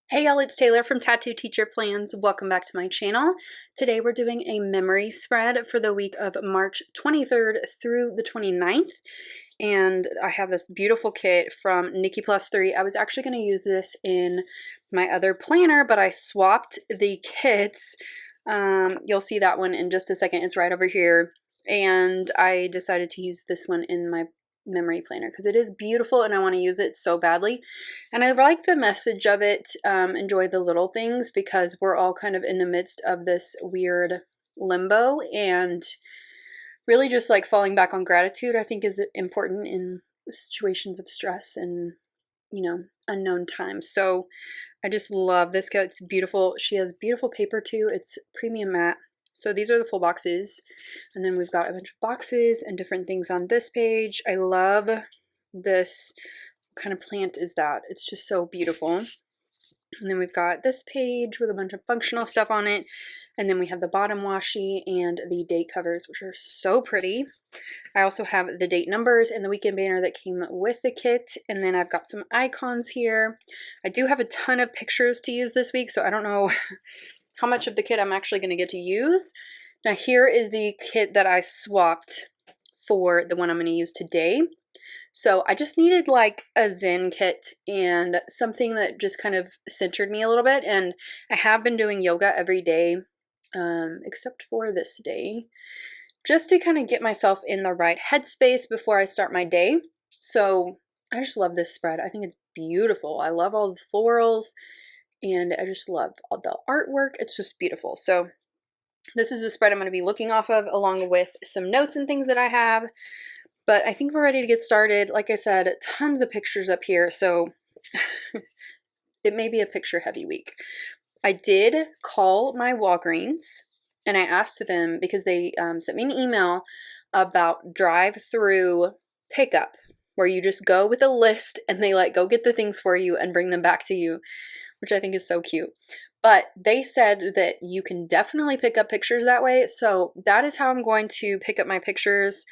Hey y'all, it's Taylor from Tattooed Teacher Plans. Welcome back to my channel. Today we're doing a memory spread for the week of March 23rd through the 29th. And I have this beautiful kit from Nikki +3. I was actually going to use this in my other planner, but I swapped the kits. You'll see that one in just a second. It's right over here. And I decided to use this one in my memory planner because it is beautiful and I want to use it so badly. And I like the message of it, enjoy the little things, because we're all kind of in the midst of this weird limbo, and really just like falling back on gratitude I think is important in situations of stress and, unknown times. So I just love this kit. It's beautiful. She has beautiful paper too. It's premium matte. So these are the full boxes, and then we've got a bunch of boxes and different things on this page. I love this. What kind of plant is that? It's just so beautiful. And then we've got this page with a bunch of functional stuff on it. And then we have the bottom washi and the date covers, which are so pretty. I also have the date numbers and the weekend banner that came with the kit. And then I've got some icons here. I do have a ton of pictures to use this week, so I don't know how much of the kit I'm actually going to get to use. Now here is the kit that I swapped for the one I'm going to use today. So I just needed like a Zen kit and something that just kind of centered me a little bit. And I have been doing yoga every day, except for this day, just to kind of get myself in the right headspace before I start my day. So I just love this spread. I think it's beautiful. I love all the florals. And I just love all the artwork. It's just beautiful. So this is the spread I'm going to be looking off of, along with some notes and things that I have. But I think we're ready to get started. Like I said, tons of pictures up here. So it may be a picture heavy week. I did call my Walgreens and I asked them, because they sent me an email about drive-through pickup, where you just go with a list and they like go get the things for you and bring them back to you, which I think is so cute. But they said that you can definitely pick up pictures that way. So that is how I'm going to pick up my pictures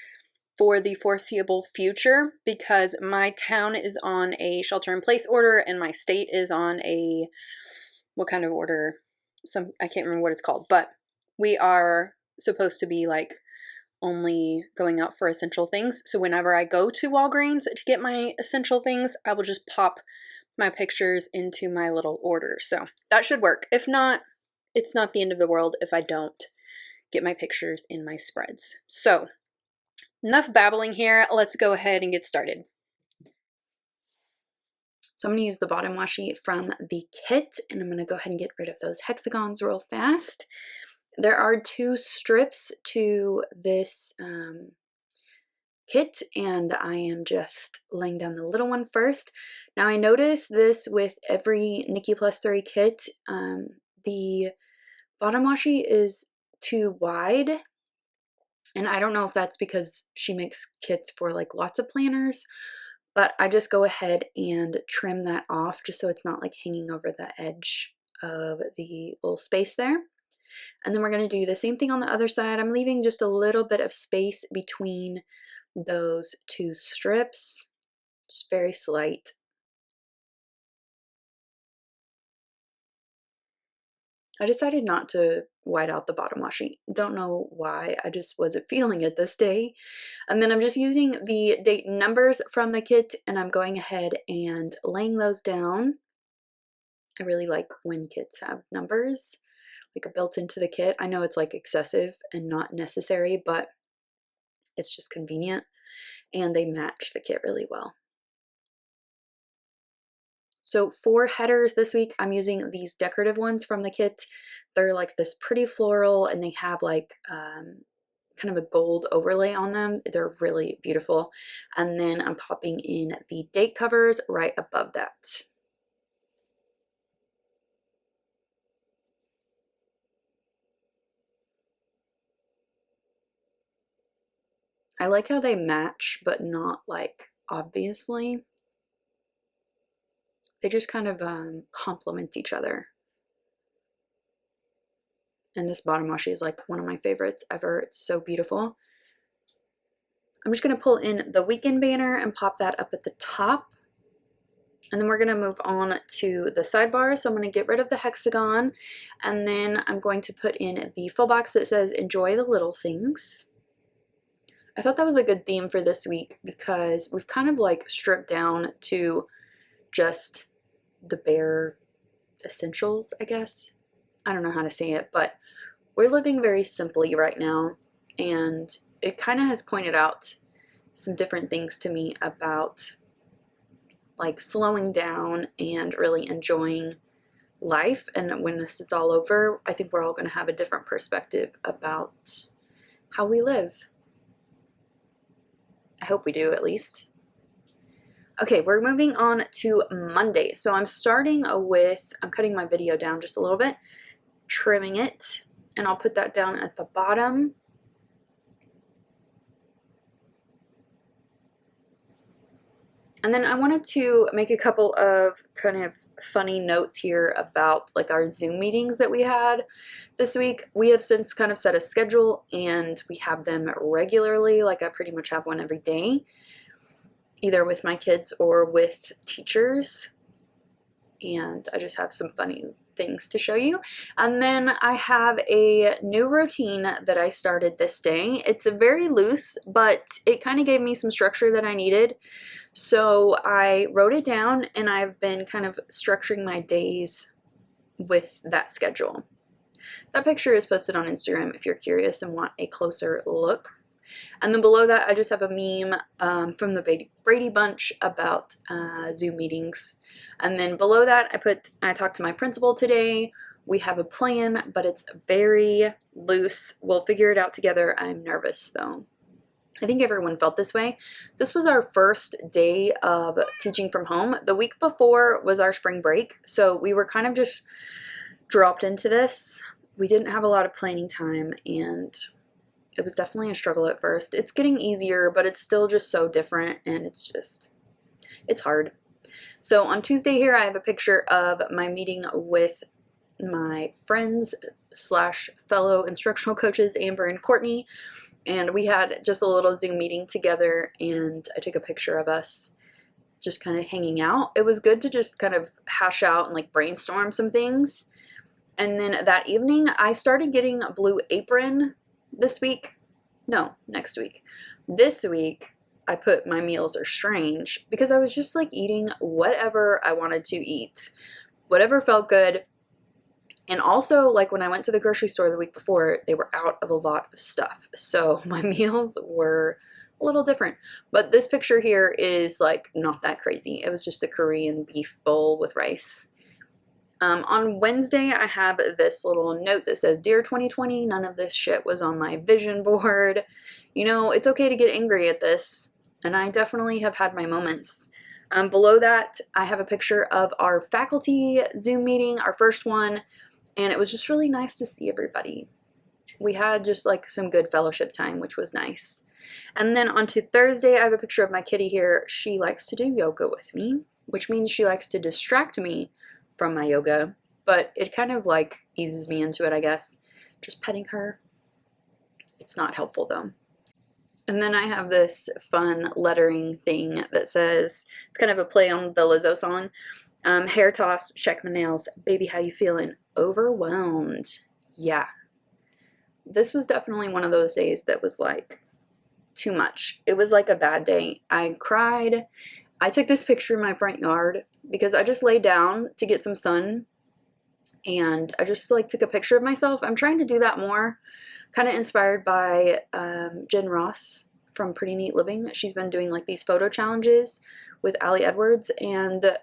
for the foreseeable future, because my town is on a shelter-in-place order and my state is on a, what kind of order? I can't remember what it's called, but we are supposed to be like only going out for essential things. So whenever I go to Walgreens to get my essential things, I will just pop my pictures into my little order. So that should work. If not, it's not the end of the world if I don't get my pictures in my spreads. So enough babbling here. Let's go ahead and get started. So I'm going to use the bottom washi from the kit, and I'm going to go ahead and get rid of those hexagons real fast. There are 2 strips to this kit, and I am just laying down the little one first. Now I noticed this with every Nikki +3 kit, the bottom washi is too wide, and I don't know if that's because she makes kits for like lots of planners, but I just go ahead and trim that off just so it's not like hanging over the edge of the little space there. And then we're going to do the same thing on the other side. I'm leaving just a little bit of space between those 2 strips, just very slight. I decided not to white out the bottom washi. Don't know why, I just wasn't feeling it this day. And then I'm just using the date numbers from the kit, and I'm going ahead and laying those down. I really like when kits have numbers like built into the kit. I know it's like excessive and not necessary, but it's just convenient, and they match the kit really well. So for headers this week, I'm using these decorative ones from the kit. They're like this pretty floral, and they have like kind of a gold overlay on them. They're really beautiful. And then I'm popping in the date covers right above that. I like how they match, but not like obviously. They just kind of complement each other. And this bottom washi is like one of my favorites ever. It's so beautiful. I'm just going to pull in the weekend banner and pop that up at the top. And then we're going to move on to the sidebar. So I'm going to get rid of the hexagon, and then I'm going to put in the full box that says enjoy the little things. I thought that was a good theme for this week because we've kind of like stripped down to just the bare essentials, I guess. I don't know how to say it, but we're living very simply right now, and it kind of has pointed out some different things to me about like slowing down and really enjoying life. And when this is all over, I think we're all going to have a different perspective about how we live. I hope we do, at least. Okay, we're moving on to Monday. So I'm starting with, I'm cutting my video down just a little bit, trimming it, and I'll put that down at the bottom. And then I wanted to make a couple of kind of funny notes here about like our Zoom meetings that we had this week. We have since kind of set a schedule, and we have them regularly. Like I pretty much have one every day, either with my kids or with teachers. And I just have some funny things to show you. And then I have a new routine that I started this day. It's very loose, but it kind of gave me some structure that I needed. So I wrote it down, and I've been kind of structuring my days with that schedule. That picture is posted on Instagram if you're curious and want a closer look. And then below that, I just have a meme from the Brady Bunch about Zoom meetings. And then below that, I talked to my principal today. We have a plan, but it's very loose. We'll figure it out together. I'm nervous though. I think everyone felt this way. This was our first day of teaching from home. The week before was our spring break, so we were kind of just dropped into this. We didn't have a lot of planning time, and it was definitely a struggle at first. It's getting easier, but it's still just so different, and it's hard. So on Tuesday here, I have a picture of my meeting with my friends / fellow instructional coaches, Amber and Courtney. And we had just a little Zoom meeting together, and I took a picture of us just kind of hanging out. It was good to just kind of hash out and like brainstorm some things. And then that evening, I started getting a Blue Apron this week. No, next week. This week, I put my meals are strange because I was just like eating whatever I wanted to eat, whatever felt good. And also, like when I went to the grocery store the week before, they were out of a lot of stuff. So my meals were a little different. But this picture here is like not that crazy. It was just a Korean beef bowl with rice. On Wednesday, I have this little note that says, Dear 2020, none of this shit was on my vision board. You know, it's okay to get angry at this. And I definitely have had my moments. Below that, I have a picture of our faculty Zoom meeting, our first one. And it was just really nice to see everybody. We had just like some good fellowship time, which was nice. And then on to Thursday, I have a picture of my kitty here. She likes to do yoga with me, which means she likes to distract me from my yoga. But it kind of like eases me into it, I guess. Just petting her. It's not helpful though. And then I have this fun lettering thing that says, it's kind of a play on the Lizzo song. Hair tossed, check my nails. Baby, how you feeling? Overwhelmed. Yeah. This was definitely one of those days that was like too much. It was like a bad day. I cried. I took this picture in my front yard because I just laid down to get some sun, and I just like took a picture of myself. I'm trying to do that more, kind of inspired by Jen Ross from Pretty Neat Living. She's been doing like these photo challenges with Allie Edwards, and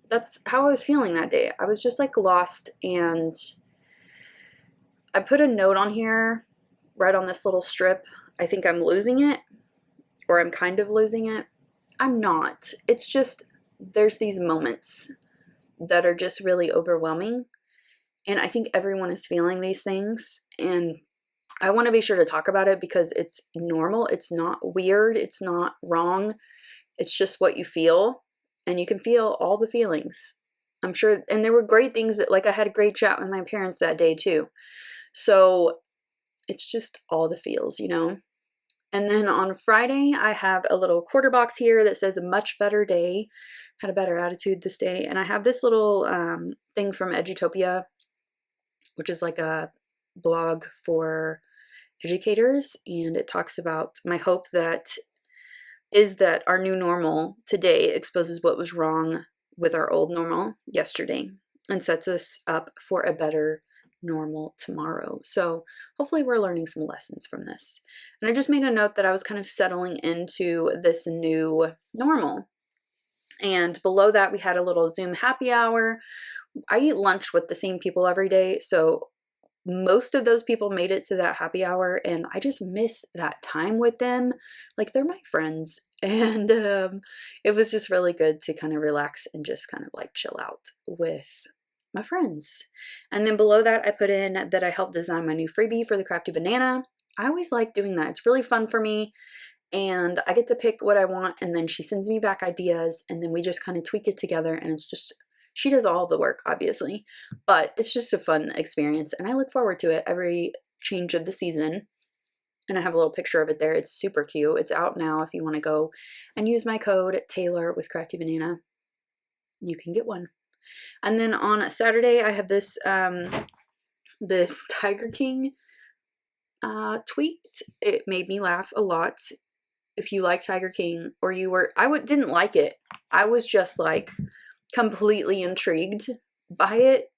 that's how I was feeling that day. I was just like lost, and I put a note on here, right on this little strip. I think I'm losing it, or I'm kind of losing it. I'm not. It's just, there's these moments that are just really overwhelming, and I think everyone is feeling these things, and I want to be sure to talk about it because it's normal. It's not weird. It's not wrong. It's just what you feel. And you can feel all the feelings, I'm sure. And there were great things that, like, I had a great chat with my parents that day too. So it's just all the feels, you know. And then on Friday, I have a little quarter box here that says a much better day. had a better attitude this day. And I have this little thing from Edutopia, which is like a blog for educators, and it talks about my hope that our new normal today exposes what was wrong with our old normal yesterday and sets us up for a better normal tomorrow. So hopefully we're learning some lessons from this. And I just made a note that I was kind of settling into this new normal. And below that, we had a little Zoom happy hour. I eat lunch with the same people every day, so most of those people made it to that happy hour, and I just miss that time with them. Like, they're my friends, and it was just really good to kind of relax and just kind of like chill out with my friends. And then below that, I put in that I helped design my new freebie for the Crafty Banana. I always like doing that. It's really fun for me, and I get to pick what I want, and then she sends me back ideas, and then we just kind of tweak it together, and it's just, she does all the work, obviously, but it's just a fun experience, and I look forward to it every change of the season. And I have a little picture of it there. It's super cute. It's out now. If you want to go and use my code Taylor with Crafty Banana, you can get one. And then on Saturday, I have this this Tiger King tweet. It made me laugh a lot. If you like Tiger King, or you were, didn't like it. I was just like completely intrigued by it.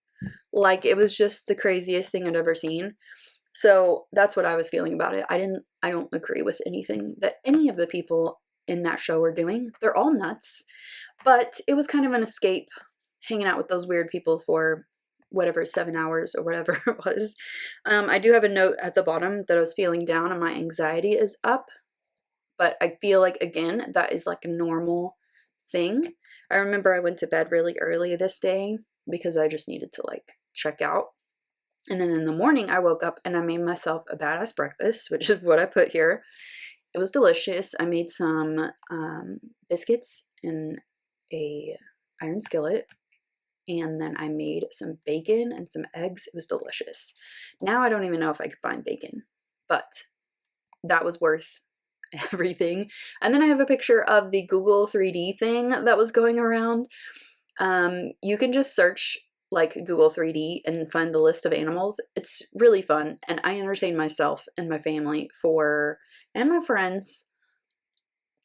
Like, it was just the craziest thing I'd ever seen. So that's what I was feeling about it. I don't agree with anything that any of the people in that show are doing. They're all nuts. But it was kind of an escape, hanging out with those weird people for whatever, 7 hours or whatever it was. I do have a note at the bottom that I was feeling down and my anxiety is up. But I feel like, again, that is like a normal thing. I remember I went to bed really early this day because I just needed to like check out. And then in the morning I woke up and I made myself a badass breakfast, which is what I put here. It was delicious. I made some biscuits in a iron skillet, and then I made some bacon and some eggs. It was delicious. Now I don't even know if I could find bacon, but that was worth everything. And then I have a picture of the Google 3D thing that was going around. You can just search like Google 3D and find the list of animals. It's really fun, and I entertain myself and my family and my friends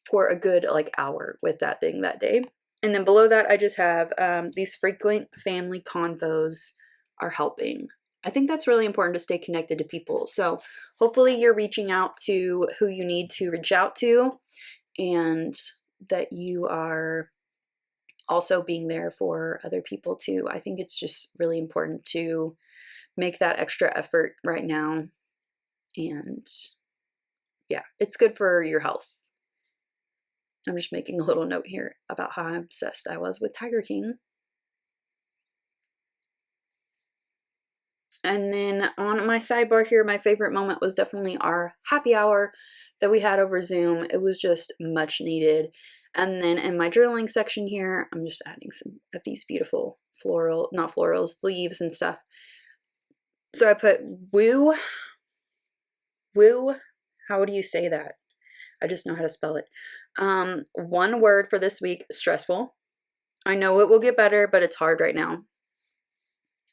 for a good like hour with that thing that day. And then below that, I just have these frequent family convos are helping. I think that's really important to stay connected to people. So hopefully you're reaching out to who you need to reach out to, and that you are also being there for other people too. I think it's just really important to make that extra effort right now. And yeah, it's good for your health. I'm just making a little note here about how obsessed I was with Tiger King. And then on my sidebar here, my favorite moment was definitely our happy hour that we had over Zoom. It was just much needed. And then in my journaling section here, I'm just adding some of these beautiful leaves and stuff. So I put woo, how do you say that? I just know how to spell it. One word for this week, stressful. I know it will get better, but it's hard right now.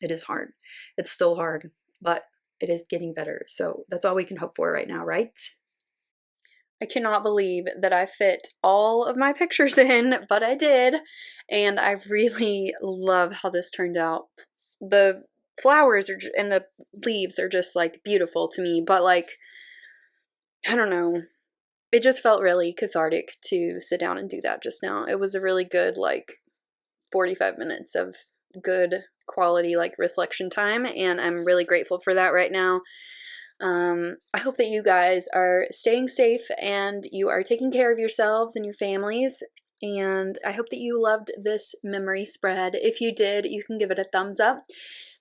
It is hard. It's still hard, but it is getting better. So that's all we can hope for right now, right? I cannot believe that I fit all of my pictures in, but I did. And I really love how this turned out. The flowers and the leaves are just like beautiful to me, but like, I don't know. It just felt really cathartic to sit down and do that just now. It was a really good like 45 minutes of good quality like reflection time, and I'm really grateful for that right now. I hope that you guys are staying safe and you are taking care of yourselves and your families, and I hope that you loved this memory spread. If you did, you can give it a thumbs up,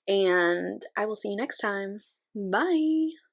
and I will see you next time. Bye!